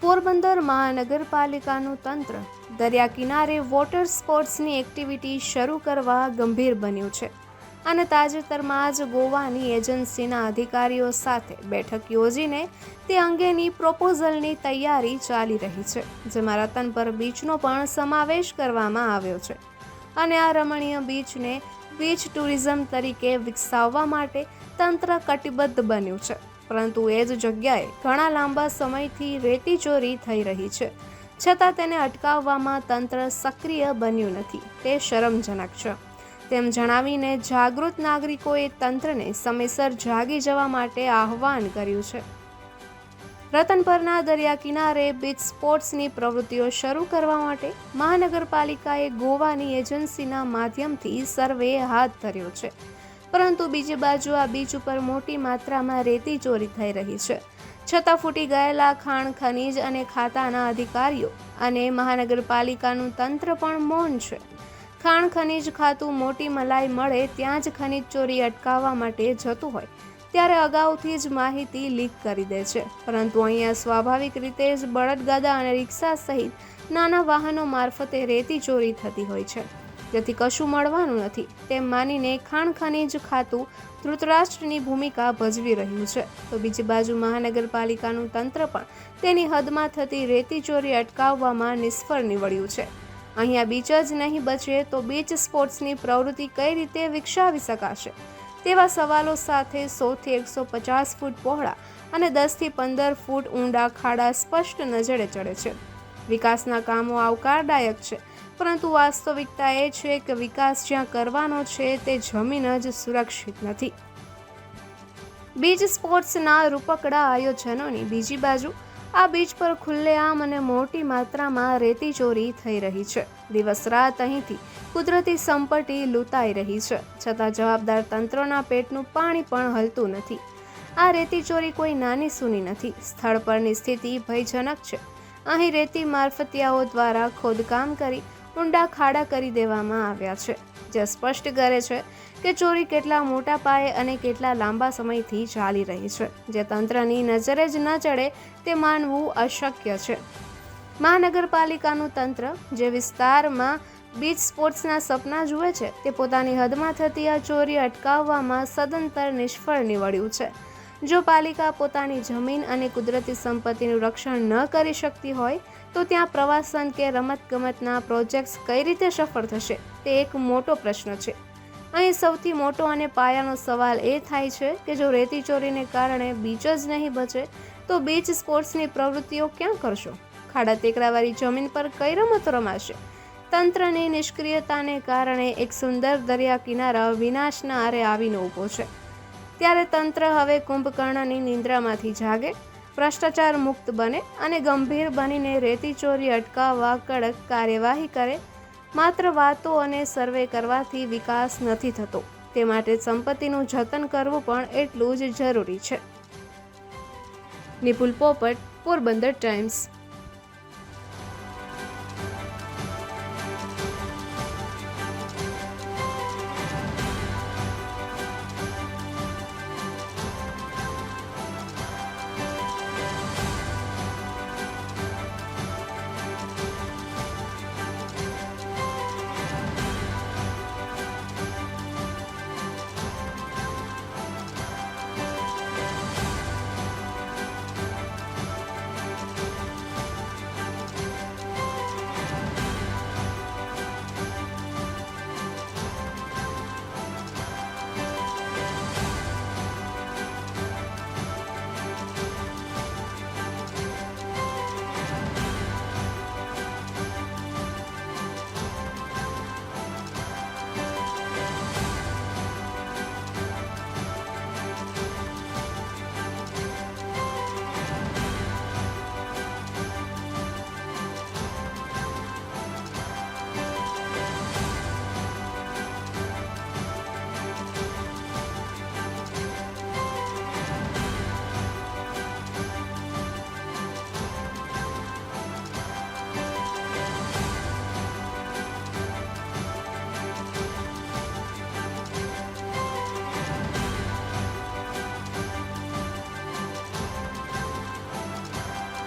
પોરબંદર મહાનગરપાલિકાનું તંત્ર દરિયા કિનારે વોટર સ્પોર્ટ્સની એક્ટિવિટી શરૂ કરવા ગંભીર બન્યું છે અને તાજેતરમાં જ ગોવાની એજન્સીના અધિકારીઓ સાથે બેઠક યોજીને તે અંગેની પ્રોપોઝલની તૈયારી ચાલી રહી છે, જેમાં રતનપર બીચનો પણ સમાવેશ કરવામાં આવ્યો છે અને આ રમણીય બીચને બીચ ટુરિઝમ તરીકે વિકસાવવા માટે તંત્ર કટિબદ્ધ બન્યું છે. પરંતુ એ જ જગ્યાએ ઘણા લાંબા સમયથી રેતી ચોરી થઈ રહી છે, છતાં તેને અટકાવવામાં તંત્ર સક્રિય બન્યું નથી. તે શરમજનક છે તેમ જણાવીને જાગૃત નાગરિકોએ તંત્રને સમયસર જાગી જવા માટે આહ્વાન કર્યું છે. રતનપરના દરિયા કિનારે બીચ સ્પોર્ટ્સની પ્રવૃત્તિઓ શરૂ કરવા માટે મહાનગરપાલિકાએ ગોવાની એજન્સીના માધ્યમથી સર્વે હાથ ધર્યો છે, પરંતુ બીજી બાજુ આ બીચ ઉપર મોટી માત્રામાં રેતી ચોરી થઈ રહી છે, છતાં ફૂટી ગયેલા ખાણ ખનીજ અને ખાતાના અધિકારીઓ અને મહાનગરપાલિકાનું તંત્ર પણ મૌન છે. ખાણ ખનીજ ખાતું મોટી મલાઈ મળે ત્યાં જ ખનીજ ચોરી અટકાવવા માટે જતું હોય ત્યારે અગાઉથી જ માહિતી લીક કરી દે છે, પરંતુ અહીંયા સ્વાભાવિક રીતે જ બળદગાડા અને રિક્ષા સહિત નાના વાહનો મારફતે રેતી ચોરી થતી હોય છે, જેથી કશું મળવાનું નથી તેમ માનીને ખાણ ખનીજ ખાતું ધૃતરાષ્ટ્રની ભૂમિકા ભજવી રહ્યું છે, તો બીજી બાજુ મહાનગરપાલિકાનું તંત્ર પણ તેની હદમાં થતી રેતી ચોરી અટકાવવામાં નિષ્ફળ નીવડ્યું છે. અહીંયા બીચ જ નહીં બચે તો બીચ સ્પોર્ટ્સની પ્રવૃત્તિ કઈ રીતે વિકસાવી શકાશે તેવા સવાલો સાથે 100થી 150 ફૂટ પહોળા અને 10થી 15 ફૂટ ઊંડા ખાડા સ્પષ્ટ નજરે ચડે છે. વિકાસના કામો આવકારદાયક છે, પરંતુ વાસ્તવિકતા એ છે કે વિકાસ જ્યાં કરવાનો છે તે જમીન જ સુરક્ષિત નથી. બીચ સ્પોર્ટ્સના રૂપકડા આયોજનોની બીજી બાજુ આ બીચ પર ખુલ્લેઆમ અને મોટી માત્રામાં રેતી ચોરી થઈ રહી છે. દિવસ રાત અહીંથી કુદરતી સંપત્તિ લૂંટાઈ રહી છે, છતાં જવાબદાર તંત્રોના પેટનું પાણી પણ હલતું નથી. આ રેતી ચોરી કોઈ નાની સૂની નથી. સ્થળ પરની સ્થિતિ ભયજનક છે. અહીં રેતી મારફતિયાઓ દ્વારા ખોદકામ કરી ઊંડા ખાડા કરી દેવામાં આવ્યા છે, જે સ્પષ્ટ કરે છે કે ચોરી કેટલા મોટા પાયે અને કેટલા લાંબા સમયથી ચાલી રહી છે, જે તંત્રની નજરે જ ન ચડે તે માનવું અશક્ય છે. મહાનગરપાલિકાનું તંત્ર જે વિસ્તારમાં બીચ સ્પોર્ટ્સના સપના જુએ છે તે પોતાની હદમાં થતી આ ચોરી અટકાવવામાં સદંતર નિષ્ફળ નીવડ્યું છે. જો પાલિકા પોતાની જમીન અને કુદરતી સંપત્તિનું રક્ષણ ન કરી શકતી હોય તો ત્યાં પ્રવાસન કે રમતગમતના પ્રોજેક્ટ્સ કઈ રીતે સફળ થશે તે એક મોટો પ્રશ્ન છે. અહીં સૌથી મોટો અને પાયાનો સવાલ એ થાય છે કે જો રેતી ચોરીને કારણે બીચ જ નહીં બચે તો બીચ સ્પોર્ટ્સની પ્રવૃત્તિઓ ક્યાં કરશો? ખાડા ટેકરાવાળી જમીન પર કઈ રમતો રમાશે? તંત્રની નિષ્ક્રિયતાને કારણે એક સુંદર દરિયા કિનારા વિનાશના આરે આવીને ઊભો છે. ત્યારે તંત્ર હવે કુંભકર્ણની નિંદ્રામાંથી જાગે, ભ્રષ્ટાચાર મુક્ત બને અને ગંભીર બનીને રેતી ચોરી અટકાવવા કડક કાર્યવાહી કરે. માત્ર વાતો અને સર્વે કરવાથી વિકાસ નથી થતો, તે માટે સંપત્તિનું જતન કરવું પણ એટલું જ જરૂરી છે. નિપુલ પોપટ, પોરબંદર ટાઈમ્સ.